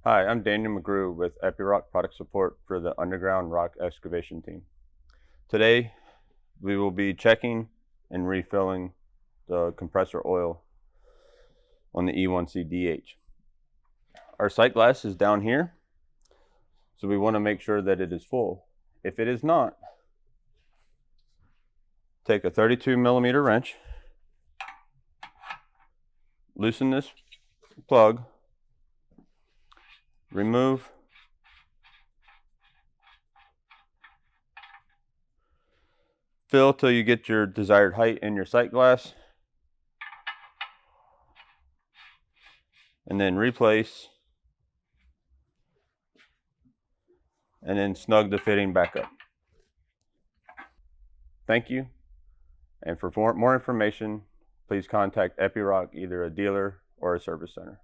Hi, I'm Daniel McGrew with Epiroc Product Support for the Underground Rock Excavation Team. Today, we will be checking and refilling the compressor oil on the E1C-DH. Our sight glass is down here, so we want to make sure that it is full. If it is not, take a 32mm wrench, loosen this plug, remove fill till you get your desired height in your sight glass, and then replace, and then snug the fitting back up. Thank you, and for more information, please contact Epiroc, either a dealer or a service center.